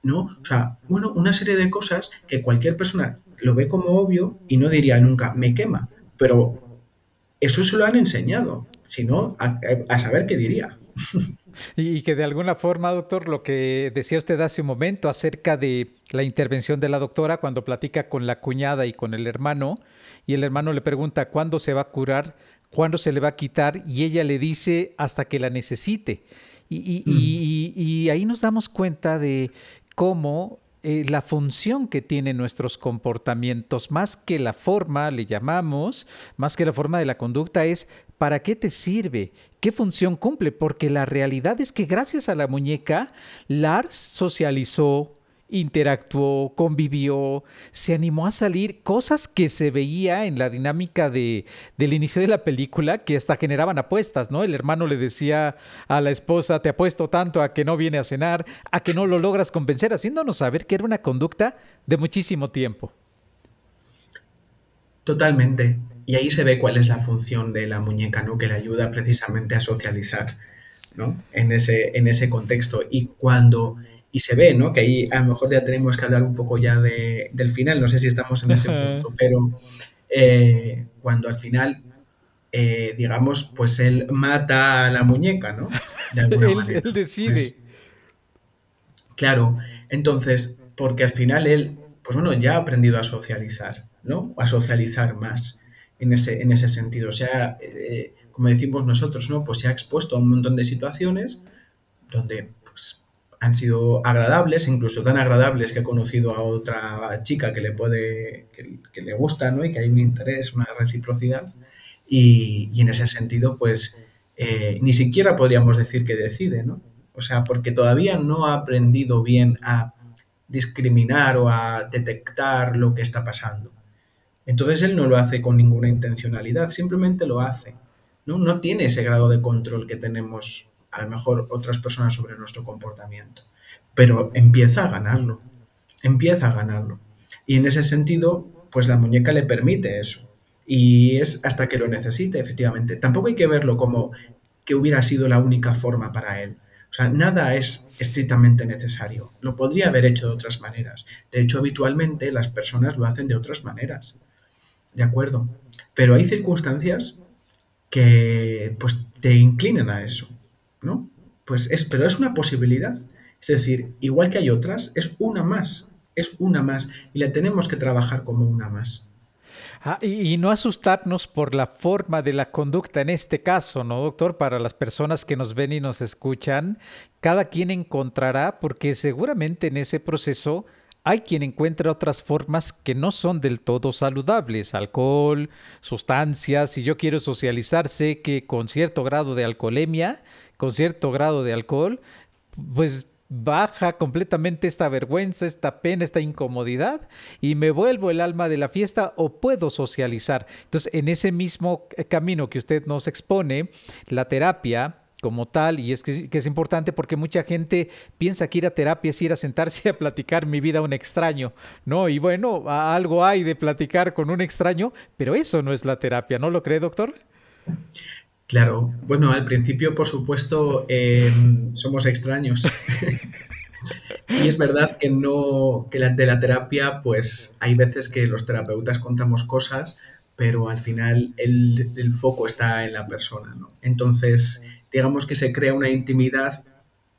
¿no? O sea, bueno, una serie de cosas que cualquier persona lo ve como obvio y no diría nunca, me quema, pero eso se lo han enseñado, si no, a saber qué diría. Y que de alguna forma, doctor, lo que decía usted hace un momento acerca de la intervención de la doctora cuando platica con la cuñada y con el hermano, y el hermano le pregunta cuándo se va a curar, cuándo se le va a quitar, y ella le dice hasta que la necesite. Y ahí nos damos cuenta de cómo la función que tienen nuestros comportamientos, más que la forma, le llamamos, más que la forma de la conducta, es ¿para qué te sirve? ¿Qué función cumple? Porque la realidad es que gracias a la muñeca, Lars socializó, interactuó, convivió, se animó a salir, cosas que se veía en la dinámica del inicio de la película que hasta generaban apuestas, ¿no? El hermano le decía a la esposa, te apuesto tanto a que no viene a cenar, a que no lo logras convencer, haciéndonos saber que era una conducta de muchísimo tiempo. Totalmente. Y ahí se ve cuál es la función de la muñeca, ¿no? Que le ayuda precisamente a socializar, ¿no? En ese contexto. Y se ve, ¿no? Que ahí a lo mejor ya tenemos que hablar un poco ya del final, no sé si estamos en ese punto, pero cuando al final, digamos, pues él mata a la muñeca, ¿no? De alguna manera. Él decide. Pues, claro, entonces, porque al final él, pues bueno, ya ha aprendido a socializar, ¿no? A socializar más en ese sentido. O sea, como decimos nosotros, ¿no? Pues se ha expuesto a un montón de situaciones donde pues, han sido agradables, incluso tan agradables que ha conocido a otra chica que que le gusta, ¿no? Y que hay un interés, una reciprocidad. Y en ese sentido, pues, ni siquiera podríamos decir que decide, ¿no? O sea, porque todavía no ha aprendido bien a discriminar o a detectar lo que está pasando. Entonces él no lo hace con ninguna intencionalidad, simplemente lo hace. ¿No? No tiene ese grado de control que tenemos a lo mejor otras personas sobre nuestro comportamiento, pero empieza a ganarlo, empieza a ganarlo. Y en ese sentido, pues la muñeca le permite eso. Y es hasta que lo necesite, efectivamente. Tampoco hay que verlo como que hubiera sido la única forma para él. O sea, nada es estrictamente necesario. Lo podría haber hecho de otras maneras. De hecho, habitualmente las personas lo hacen de otras maneras. ¿De acuerdo? Pero hay circunstancias que pues te inclinan a eso, ¿no? Pero es una posibilidad. Es decir, igual que hay otras, es una más, y la tenemos que trabajar como una más. Y no asustarnos por la forma de la conducta en este caso, ¿no, doctor? Para las personas que nos ven y nos escuchan, cada quien encontrará, porque seguramente en ese proceso hay quien encuentra otras formas que no son del todo saludables, alcohol, sustancias. Si yo quiero socializar, sé que con cierto grado de alcoholemia, con cierto grado de alcohol, pues baja completamente esta vergüenza, esta pena, esta incomodidad y me vuelvo el alma de la fiesta o puedo socializar. Entonces, en ese mismo camino que usted nos expone, la terapia como tal, y es que es importante porque mucha gente piensa que ir a terapia es ir a sentarse a platicar mi vida a un extraño, ¿no? Y bueno, algo hay de platicar con un extraño, pero eso no es la terapia, ¿no lo cree, doctor? Claro, bueno, al principio, por supuesto, somos extraños. Y es verdad que no, que de la terapia, pues hay veces que los terapeutas contamos cosas, pero al final el foco está en la persona, ¿no? Entonces, digamos que se crea una intimidad,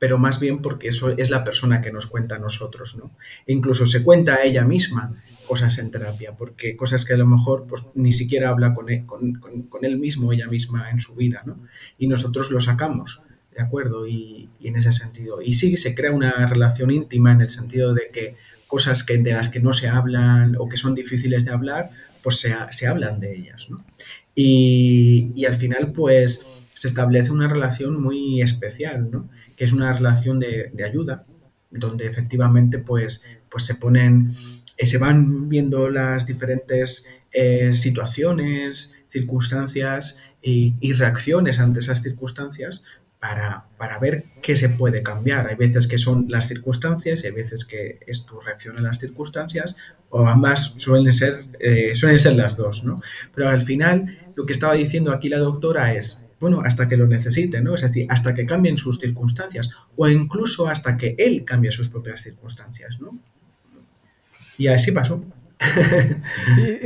pero más bien porque eso es la persona que nos cuenta a nosotros, ¿no? E incluso se cuenta a ella misma cosas en terapia, porque cosas que a lo mejor pues, ni siquiera habla con él mismo, ella misma en su vida, ¿no? Y nosotros lo sacamos. ¿De acuerdo? Y en ese sentido. Y sí, se crea una relación íntima en el sentido de que cosas de las que no se hablan o que son difíciles de hablar, pues se hablan de ellas, ¿no? Y al final, pues, se establece una relación muy especial, ¿no? Que es una relación de ayuda, donde efectivamente, pues se van viendo las diferentes situaciones, circunstancias y reacciones ante esas circunstancias para ver qué se puede cambiar. Hay veces que son las circunstancias y hay veces que es tu reacción a las circunstancias, o ambas suelen ser las dos, ¿no? Pero al final, lo que estaba diciendo aquí la doctora es, bueno, hasta que lo necesite, ¿no? Es decir, hasta que cambien sus circunstancias o incluso hasta que él cambie sus propias circunstancias, ¿no? Y así pasó.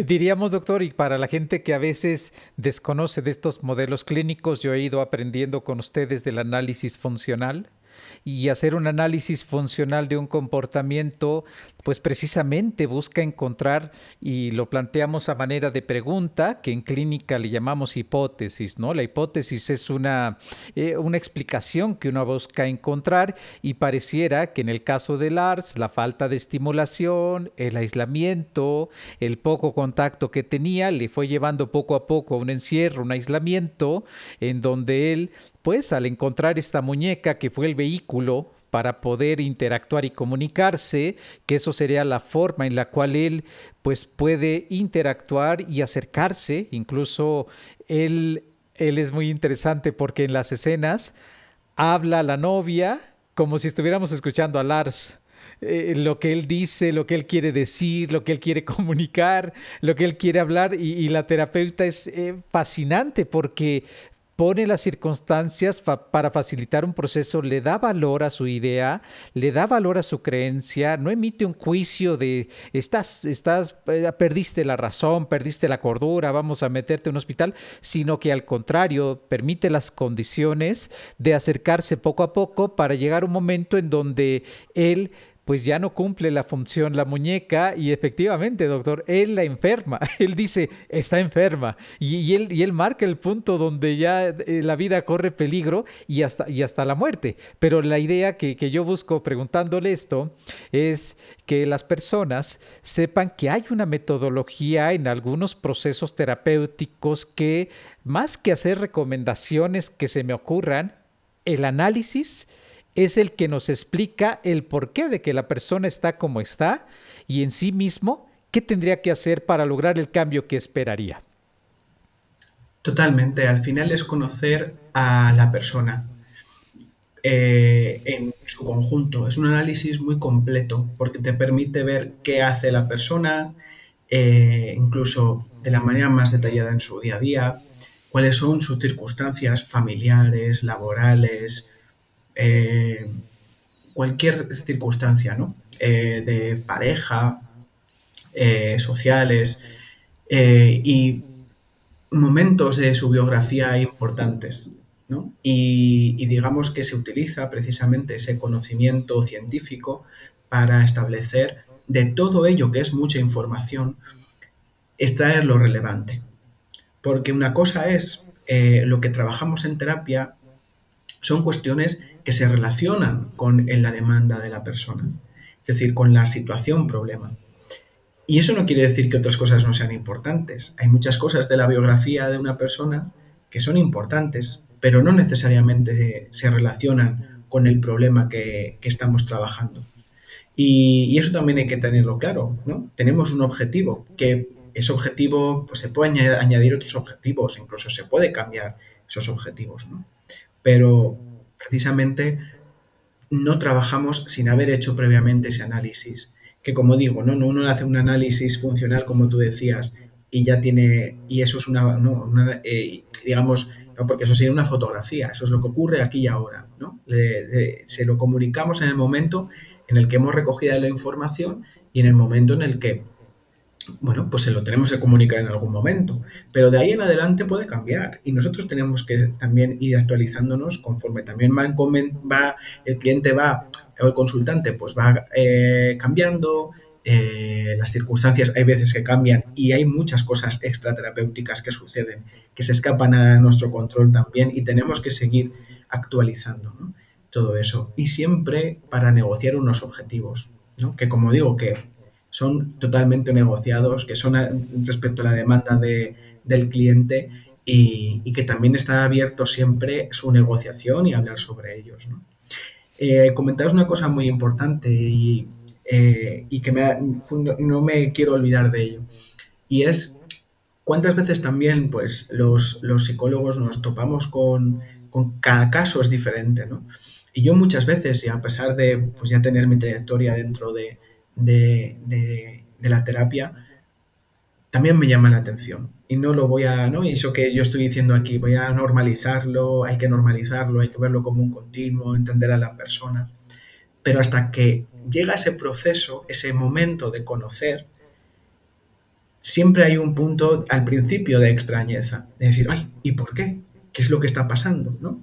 Diríamos, doctor, y para la gente que a veces desconoce de estos modelos clínicos, yo he ido aprendiendo con ustedes del análisis funcional y hacer un análisis funcional de un comportamiento, pues precisamente busca encontrar, y lo planteamos a manera de pregunta, que en clínica le llamamos hipótesis, ¿no? La hipótesis es una explicación que uno busca encontrar y pareciera que en el caso de Lars, la falta de estimulación, el aislamiento, el poco contacto que tenía, le fue llevando poco a poco a un encierro, un aislamiento, en donde él pues al encontrar esta muñeca que fue el vehículo para poder interactuar y comunicarse, que eso sería la forma en la cual él pues puede interactuar y acercarse, incluso él es muy interesante porque en las escenas habla a la novia como si estuviéramos escuchando a Lars. Lo que él dice, lo que él quiere decir, lo que él quiere comunicar, lo que él quiere hablar y la terapeuta es fascinante porque pone las circunstancias para facilitar un proceso, le da valor a su idea, le da valor a su creencia, no emite un juicio de perdiste la razón, perdiste la cordura, vamos a meterte en un hospital, sino que al contrario, permite las condiciones de acercarse poco a poco para llegar a un momento en donde él pues ya no cumple la función la muñeca y efectivamente, doctor, él la enferma. Él dice, está enferma. Y él marca el punto donde ya la vida corre peligro y hasta la muerte. Pero la idea que yo busco preguntándole esto es que las personas sepan que hay una metodología en algunos procesos terapéuticos que, más que hacer recomendaciones que se me ocurran, el análisis es el que nos explica el porqué de que la persona está como está y en sí mismo qué tendría que hacer para lograr el cambio que esperaría. Totalmente. Al final es conocer a la persona en su conjunto. Es un análisis muy completo porque te permite ver qué hace la persona, incluso de la manera más detallada en su día a día, cuáles son sus circunstancias familiares, laborales, eh, cualquier circunstancia, ¿no? De pareja, sociales y momentos de su biografía importantes, ¿no? Y digamos que se utiliza precisamente ese conocimiento científico para establecer de todo ello, que es mucha información, extraer lo relevante. Porque una cosa es lo que trabajamos en terapia son cuestiones que se relacionan con la demanda de la persona, es decir, con la situación problema. Y eso no quiere decir que otras cosas no sean importantes. Hay muchas cosas de la biografía de una persona que son importantes, pero no necesariamente se relacionan con el problema que estamos trabajando. Y eso también hay que tenerlo claro, ¿no? Tenemos un objetivo, que ese objetivo pues, se puede añadir otros objetivos, incluso se puede cambiar esos objetivos, ¿no? Pero precisamente no trabajamos sin haber hecho previamente ese análisis. Que como digo, ¿no? Uno hace un análisis funcional, como tú decías, y ya tiene, y eso es digamos, no, porque eso sería una fotografía, eso es lo que ocurre aquí y ahora, ¿no? Se lo comunicamos en el momento en el que hemos recogido la información y en el momento en el que, bueno, pues se lo tenemos que comunicar en algún momento. Pero de ahí en adelante puede cambiar y nosotros tenemos que también ir actualizándonos conforme también va el cliente va, o el consultante, pues va cambiando. Las circunstancias hay veces que cambian y hay muchas cosas extraterapéuticas que suceden, que se escapan a nuestro control también y tenemos que seguir actualizando, ¿no? Todo eso. Y siempre para negociar unos objetivos, ¿no? Que como digo, que son totalmente negociados, que son respecto a la demanda del cliente y que también está abierto siempre su negociación y hablar sobre ellos, ¿no? Comentaros una cosa muy importante y que no me quiero olvidar de ello. Y es cuántas veces también pues, los psicólogos nos topamos con cada caso es diferente, ¿no? Y yo muchas veces, y a pesar de pues, ya tener mi trayectoria dentro de la terapia, también me llama la atención. Y no lo voy a, ¿no? Y eso que yo estoy diciendo aquí, voy a normalizarlo, hay que verlo como un continuo, entender a la persona. Pero hasta que llega ese proceso, ese momento de conocer, siempre hay un punto al principio de extrañeza, de decir, ay, ¿y por qué? ¿Qué es lo que está pasando? ¿No?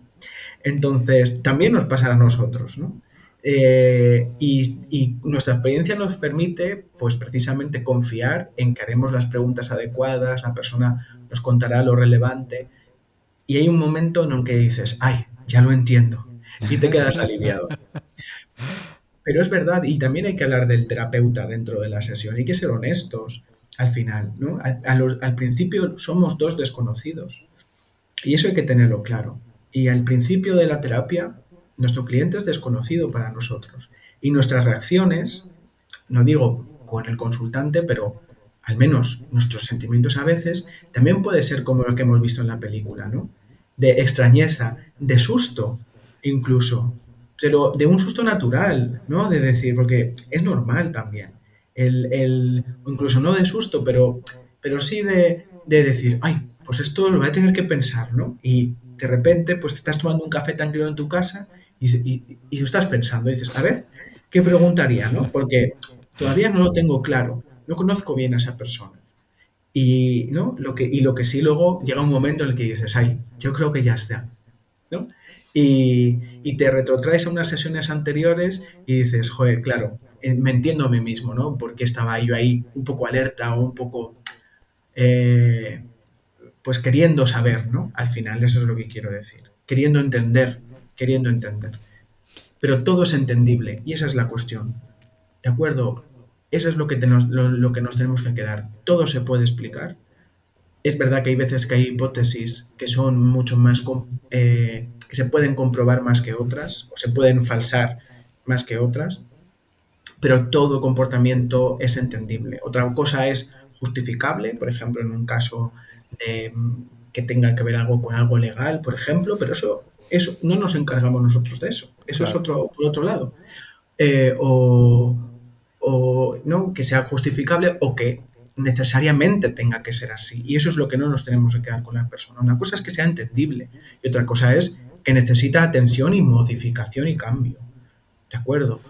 Entonces, también nos pasa a nosotros, ¿no? Y nuestra experiencia nos permite, pues precisamente confiar en que haremos las preguntas adecuadas, la persona nos contará lo relevante y hay un momento en el que dices, ay, ya lo entiendo y te quedas aliviado. Pero es verdad, y también hay que hablar del terapeuta dentro de la sesión, hay que ser honestos al final, ¿no? Al principio somos dos desconocidos y eso hay que tenerlo claro. Y al principio de la terapia, nuestro cliente es desconocido para nosotros y nuestras reacciones, no digo con el consultante, pero al menos nuestros sentimientos a veces, también puede ser como lo que hemos visto en la película, ¿no? De extrañeza, de susto, incluso, pero de un susto natural, ¿no? De decir, porque es normal también, incluso no de susto, pero sí de decir, ay, pues esto lo voy a tener que pensar, ¿no? Y de repente, pues te estás tomando un café tranquilo en tu casa y estás pensando, y dices, a ver, ¿qué preguntaría, no? Porque todavía no lo tengo claro, no conozco bien a esa persona. Y, ¿no? Lo que sí luego llega un momento en el que dices, ay, yo creo que ya está, ¿no? Y te retrotraes a unas sesiones anteriores y dices, joder, claro, me entiendo a mí mismo, ¿no? Porque estaba yo ahí un poco alerta o un poco, pues queriendo saber, ¿no? Al final, eso es lo que quiero decir. Queriendo entender, queriendo entender. Pero todo es entendible y esa es la cuestión. ¿De acuerdo? Eso es lo que nos tenemos que quedar. Todo se puede explicar. Es verdad que hay veces que hay hipótesis que son mucho más, que se pueden comprobar más que otras, o se pueden falsar más que otras, pero todo comportamiento es entendible. Otra cosa es justificable, por ejemplo, en un caso que tenga que ver algo con algo legal, por ejemplo, pero eso no nos encargamos nosotros de eso. Eso claro. Es por otro lado. O ¿no? Que sea justificable o que necesariamente tenga que ser así. Y eso es lo que no nos tenemos que quedar con la persona. Una cosa es que sea entendible y otra cosa es que necesita atención y modificación y cambio. ¿De acuerdo?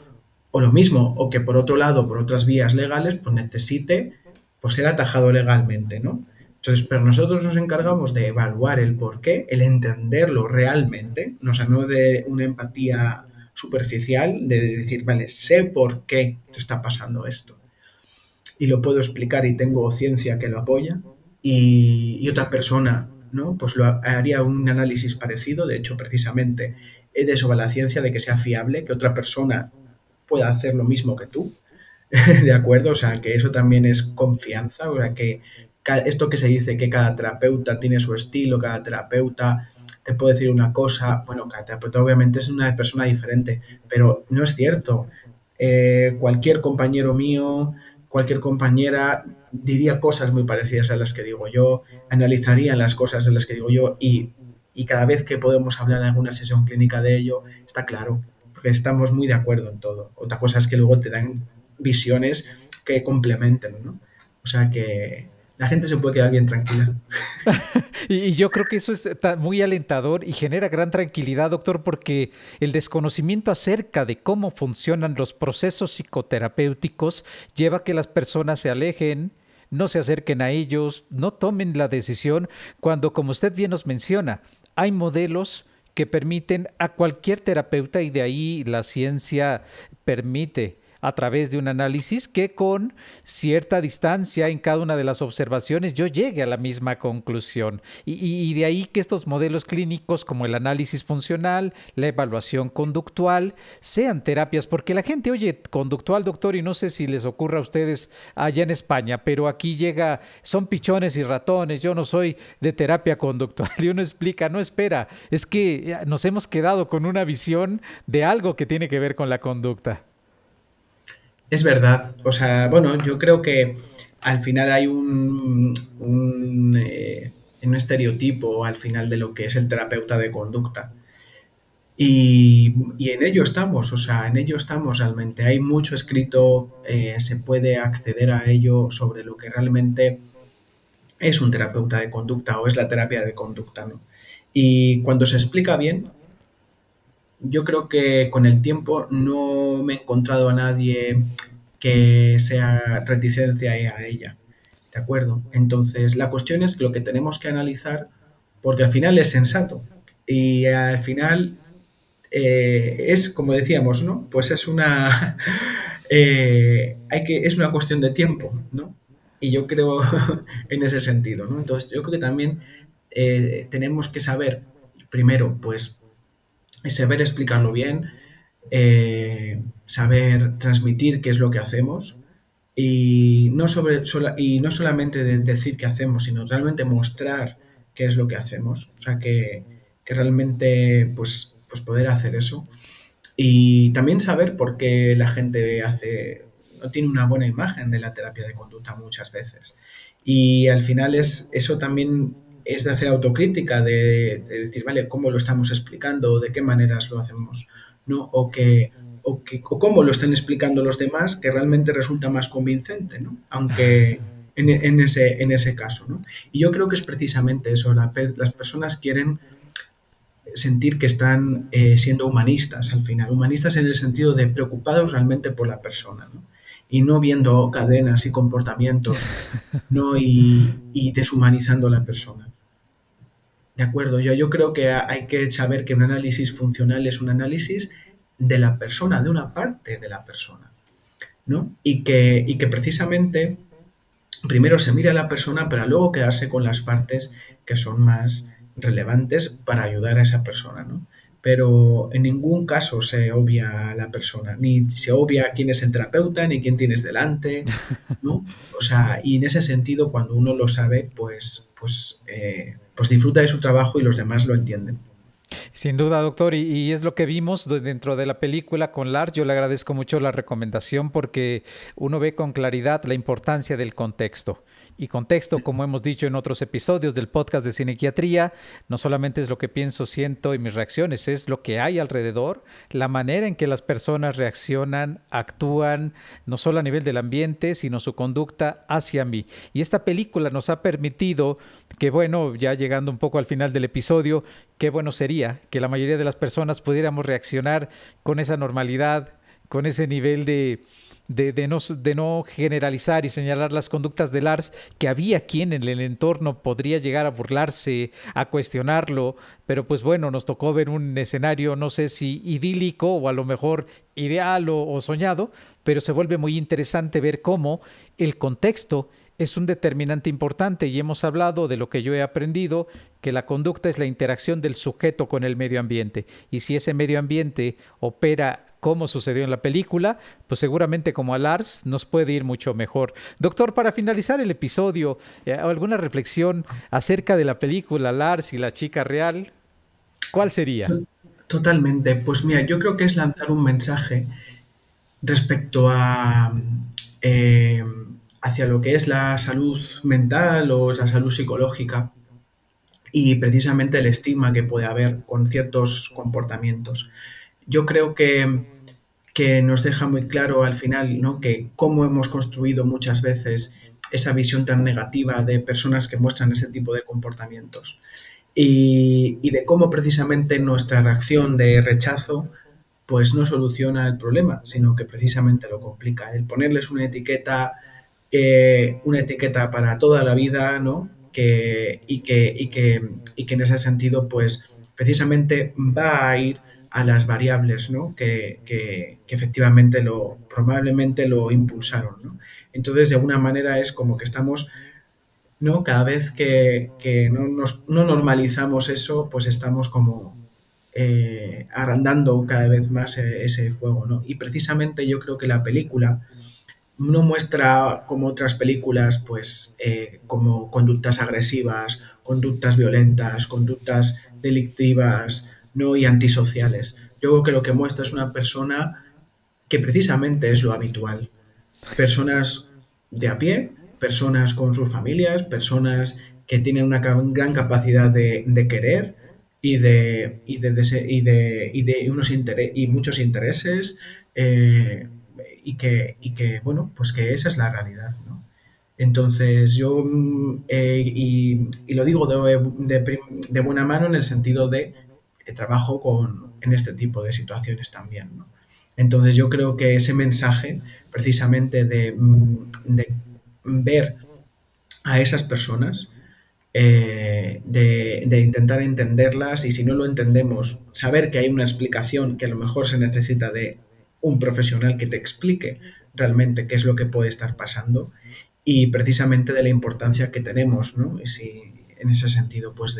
O lo mismo, o que por otro lado, por otras vías legales, pues necesite pues, ser atajado legalmente, ¿no? Entonces, pero nosotros nos encargamos de evaluar el porqué, el entenderlo realmente, o sea, no de una empatía superficial, de decir, vale, sé por qué te está pasando esto y lo puedo explicar y tengo ciencia que lo apoya y otra persona, ¿no? Pues lo haría un análisis parecido, de hecho, precisamente es de eso va la ciencia, de que sea fiable, que otra persona pueda hacer lo mismo que tú, ¿de acuerdo? O sea, que eso también es confianza, o sea, que esto que se dice que cada terapeuta tiene su estilo, cada terapeuta te puede decir una cosa, bueno, cada terapeuta obviamente es una persona diferente, pero no es cierto. Cualquier compañero mío, cualquier compañera diría cosas muy parecidas a las que digo yo, analizaría las cosas de las que digo yo y cada vez que podemos hablar en alguna sesión clínica de ello, está claro, porque estamos muy de acuerdo en todo. Otra cosa es que luego te dan visiones que complementen, ¿no? O sea que la gente se puede quedar bien tranquila. Y yo creo que eso es muy alentador y genera gran tranquilidad, doctor, porque el desconocimiento acerca de cómo funcionan los procesos psicoterapéuticos lleva a que las personas se alejen, no se acerquen a ellos, no tomen la decisión, cuando, como usted bien nos menciona, hay modelos que permiten a cualquier terapeuta, y de ahí la ciencia permite a través de un análisis que con cierta distancia en cada una de las observaciones yo llegue a la misma conclusión. Y de ahí que estos modelos clínicos como el análisis funcional, la evaluación conductual, sean terapias, porque la gente oye conductual, doctor, y no sé si les ocurra a ustedes allá en España, pero aquí llega, son pichones y ratones, yo no soy de terapia conductual. Y uno explica, no, espera, es que nos hemos quedado con una visión de algo que tiene que ver con la conducta. Es verdad, o sea, bueno, yo creo que al final hay un estereotipo al final de lo que es el terapeuta de conducta. Y en ello estamos, o sea, en ello estamos realmente. Hay mucho escrito, se puede acceder a ello sobre lo que realmente es un terapeuta de conducta o es la terapia de conducta, ¿no? Y cuando se explica bien, yo creo que con el tiempo no me he encontrado a nadie que sea reticente a ella, ¿de acuerdo? Entonces, la cuestión es lo que tenemos que analizar, porque al final es sensato y al final es, como decíamos, ¿no? Pues es una, es una cuestión de tiempo, ¿no? Y yo creo en ese sentido, ¿no? Entonces, yo creo que también tenemos que saber, primero, pues, saber explicarlo bien, saber transmitir qué es lo que hacemos y y no solamente decir qué hacemos, sino realmente mostrar qué es lo que hacemos. O sea, que realmente pues poder hacer eso. Y también saber por qué la gente no tiene una buena imagen de la terapia de conducta muchas veces. Y al final eso también es de hacer autocrítica, de decir, vale, ¿cómo lo estamos explicando? ¿De qué maneras lo hacemos? ¿No? O cómo lo están explicando los demás, que realmente resulta más convincente, ¿no? Aunque en ese caso, ¿no? Y yo creo que es precisamente eso, las personas quieren sentir que están siendo humanistas al final, humanistas en el sentido de preocupados realmente por la persona, ¿no? Y no viendo cadenas y comportamientos, ¿no? Y deshumanizando a la persona. De acuerdo, yo creo que hay que saber que un análisis funcional es un análisis de la persona, de una parte de la persona, ¿no? Y que precisamente primero se mira a la persona para luego quedarse con las partes que son más relevantes para ayudar a esa persona, ¿no? Pero en ningún caso se obvia a la persona, ni se obvia quién es el terapeuta, ni quién tienes delante, ¿no? O sea, y en ese sentido, cuando uno lo sabe, pues disfruta de su trabajo y los demás lo entienden. Sin duda, doctor, y es lo que vimos dentro de la película con Lars. Yo le agradezco mucho la recomendación porque uno ve con claridad la importancia del contexto. Y contexto, como hemos dicho en otros episodios del podcast de Cinequiatría, no solamente es lo que pienso, siento y mis reacciones, es lo que hay alrededor, la manera en que las personas reaccionan, actúan, no solo a nivel del ambiente, sino su conducta hacia mí. Y esta película nos ha permitido que, bueno, ya llegando un poco al final del episodio, qué bueno sería que la mayoría de las personas pudiéramos reaccionar con esa normalidad, con ese nivel de no generalizar y señalar las conductas de Lars, que había quien en el entorno podría llegar a burlarse, a cuestionarlo, pero pues bueno, nos tocó ver un escenario, no sé si idílico o a lo mejor ideal o soñado, pero se vuelve muy interesante ver cómo el contexto es un determinante importante y hemos hablado de lo que yo he aprendido, que la conducta es la interacción del sujeto con el medio ambiente. Y si ese medio ambiente opera como sucedió en la película, pues seguramente como a Lars nos puede ir mucho mejor. Doctor, para finalizar el episodio, ¿alguna reflexión acerca de la película Lars y la chica real? ¿Cuál sería? Totalmente. Pues mira, yo creo que es lanzar un mensaje respecto a eh, hacia lo que es la salud mental o la salud psicológica y precisamente el estigma que puede haber con ciertos comportamientos. Yo creo que nos deja muy claro al final, ¿no? Que cómo hemos construido muchas veces esa visión tan negativa de personas que muestran ese tipo de comportamientos. Y de cómo precisamente nuestra reacción de rechazo pues no soluciona el problema, sino que precisamente lo complica. El ponerles una etiqueta para toda la vida, ¿no? Y que en ese sentido, pues precisamente va a ir a las variables, ¿no? Que efectivamente probablemente lo impulsaron, ¿no? Entonces, de alguna manera es como que estamos, ¿no? Cada vez que no normalizamos eso, pues estamos como agrandando cada vez más ese fuego, ¿no? Y precisamente yo creo que la película no muestra como otras películas, pues, como conductas agresivas, conductas violentas, conductas delictivas, ¿no? Y antisociales. Yo creo que lo que muestra es una persona que precisamente es lo habitual. Personas de a pie, personas con sus familias, personas que tienen una gran capacidad de querer y muchos intereses, bueno, pues que esa es la realidad, ¿no? Entonces yo, y lo digo de buena mano en el sentido de que trabajo en este tipo de situaciones también, ¿no? Entonces yo creo que ese mensaje precisamente de ver a esas personas, de intentar entenderlas, y si no lo entendemos, saber que hay una explicación, que a lo mejor se necesita de un profesional que te explique realmente qué es lo que puede estar pasando, y precisamente de la importancia que tenemos, ¿no? Y si, en ese sentido, pues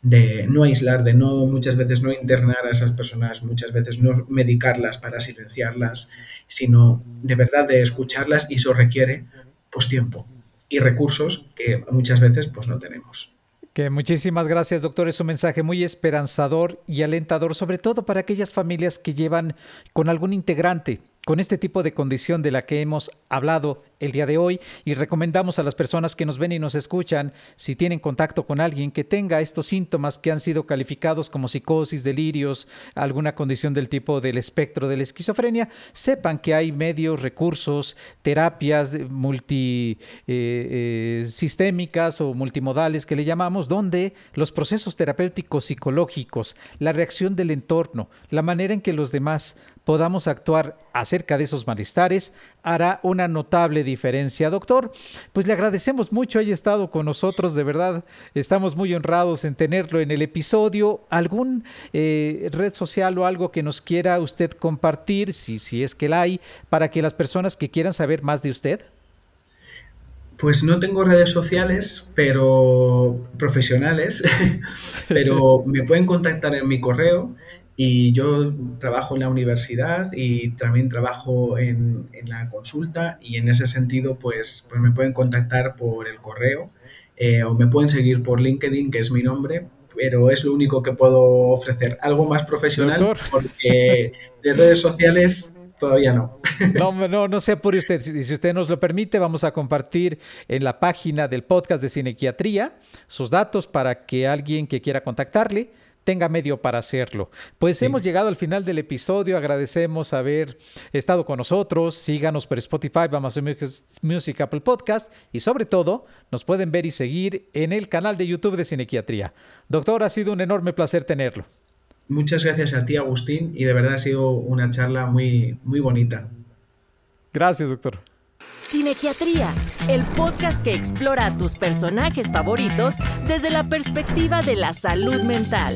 de no aislar, de no muchas veces no internar a esas personas, muchas veces no medicarlas para silenciarlas, sino de verdad de escucharlas, y eso requiere pues tiempo y recursos que muchas veces pues no tenemos. Que muchísimas gracias, doctor. Es un mensaje muy esperanzador y alentador, sobre todo para aquellas familias que llevan con algún integrante con este tipo de condición de la que hemos hablado el día de hoy, y recomendamos a las personas que nos ven y nos escuchan, si tienen contacto con alguien que tenga estos síntomas que han sido calificados como psicosis, delirios, alguna condición del tipo del espectro de la esquizofrenia, sepan que hay medios, recursos, terapias multisistémicas o multimodales que le llamamos, donde los procesos terapéuticos psicológicos, la reacción del entorno, la manera en que los demás podamos actuar acerca de esos malestares, hará una notable diferencia. Doctor, pues le agradecemos mucho haya estado con nosotros, de verdad, estamos muy honrados en tenerlo en el episodio. ¿Algún red social o algo que nos quiera usted compartir, si es que la hay, para que las personas que quieran saber más de usted? Pues no tengo redes sociales, pero profesionales, pero me pueden contactar en mi correo, y yo trabajo en la universidad y también trabajo en la consulta, y en ese sentido pues me pueden contactar por el correo, o me pueden seguir por LinkedIn, que es mi nombre, pero es lo único que puedo ofrecer. Algo más profesional, Doctor. porque de redes sociales todavía no. No se apure usted. Si usted nos lo permite, vamos a compartir en la página del podcast de Cinequiatría sus datos para que alguien que quiera contactarle tenga medio para hacerlo. Pues sí. Hemos llegado al final del episodio. Agradecemos haber estado con nosotros. Síganos por Spotify, Amazon Music, Apple Podcast, y sobre todo nos pueden ver y seguir en el canal de YouTube de Cinequiatría. Doctor, ha sido un enorme placer tenerlo. Muchas gracias a ti, Agustín, y de verdad ha sido una charla muy, muy bonita. Gracias, doctor. Cinequiatría, el podcast que explora a tus personajes favoritos desde la perspectiva de la salud mental.